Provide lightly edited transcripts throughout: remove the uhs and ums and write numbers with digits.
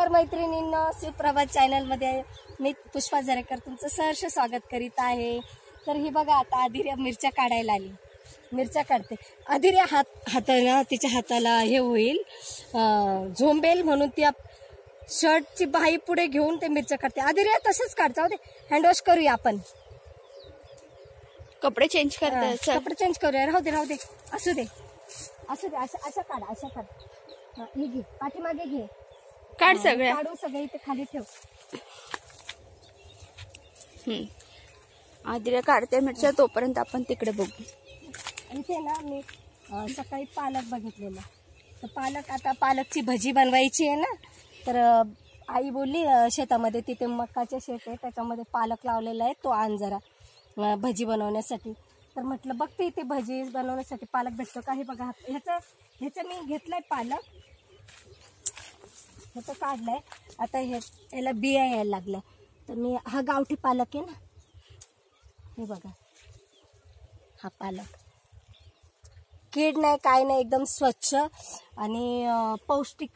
नमस्कार मैत्रिणींनो, सुप्रभात चॅनल मध्ये मी पुष्पा जरेकर तुमचं सहर्ष स्वागत करीत आहे। तर ही बघा आता आदिर्या मिरच्या काढायला आली, मिरच्या काढते। आदिर्या हाताला तिच्या हाताला हे होईल झोंबेल म्हणून ती शर्टची बाही पुढे घेऊन ते मिरच्या काढते। आदिर्या तसंच काढता होते, हँड वॉश करूया आपण, कपडे चेंज करता, कपडे चेंज करूया। राहू दे असू दे अशा काढ, अशा काढ। हे घे, पाठीमागे घे, काढ सगळं, काढून सगळे इथे खाली ठेव। आदिर्या काढते मिरच्या, तोपर्यंत आपण तिकडे बघू। इथे ना मी सकाळी पालक बघितलेला, तर पालक आता पालकची भजी बनवायची आहे ना, तर आई बोलली शेतामध्ये तिथे मकाचे शेत आहे, त्याच्यामध्ये पालक लावलेला आहे, तो आण जरा भजी बनवण्यासाठी। तर म्हटलं बघते इथे भजी बनवण्यासाठी पालक भेटतो का। हे बघा ह्याचं मी घेतलाय पालक, ह्याचं काढलंय। आता ह्याला बिया यायला लागल्या, तर मी हा गावठी पालक आहे ना, हे बघा हा पालक, कीड नाही काय नाही, एकदम स्वच्छ आणि पौष्टिक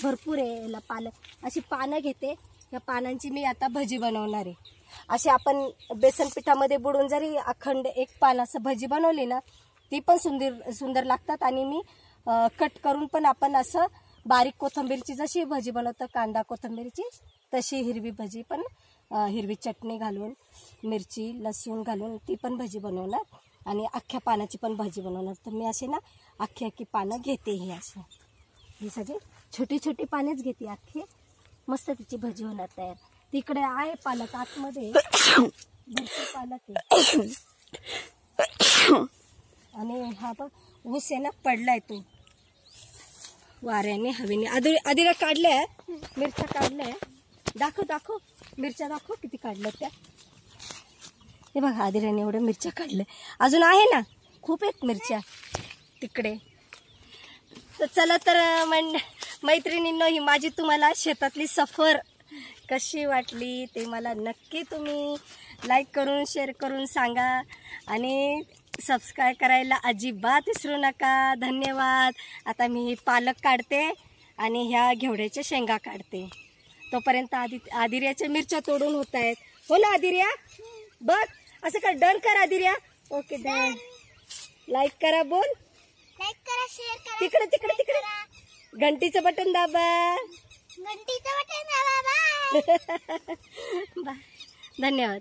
भरपूर आहे याला पालक। अशी पानं घेते, या पानांची मी आता भजी बनवणार आहे। अशी आपण बेसन पिठामध्ये बुडून जरी अखंड एक पान असं भजी बनवली ना, ती पण सुंदर लागतात। आणि मी कट करून पण आपण असं बारीक कोथिंबीरची जशी भजी बनवतो, कांदा कोथिंबीरची, तशी हिरवी भजी पण हिरवी चटणी घालून, मिरची लसूण घालून ती पण भजी बनवणार, आणि अख्ख्या पानाची पण भजी बनवणार। तर मी असे ना अख्खी पानं घेते, ही अशी ही सगळी छोटी छोटी पानेच घेते अख्खे, मस्त तिची भजी होणार तयार। तिकडे आहे पालक आतमध्ये, भरपूर पालक आहे। आणि हा बघ ऊस आहे ना, पडलाय तो वाऱ्याने हवेने। आदिर्या काढल्या मिरच्या, काढल्या, दाखव मिरच्या दाखव किती काढल्या त्या। हे बघा आदिर्याने एवढ्या मिरच्या काढल्या, अजून आहे ना खूप आहेत मिरच्या तिकडे। तर चला तर मैत्रिणींनो, ही माझी तुम्हाला शेतातली सफर कशी वाटली ते मला नक्की तुम्ही लाईक करून शेअर करून सांगा, आणि सबस्क्राईब करायला अजिबात विसरू नका। धन्यवाद। आता मी पालक काढते आणि ह्या घेवड्याच्या शेंगा काढते, तोपर्यंत आदिर्याच्या मिरच्या तोडून होत आहेत। हो ना आदिर्या, बघ असं का, डन कर आदिर्या। ओके डन, लाईक करा, बोल लाईक करा, शेअर करा, तिकडे घंटीचं बटन दाबा, घंटीचं बटन दाबा। बाय बाय, धन्यवाद।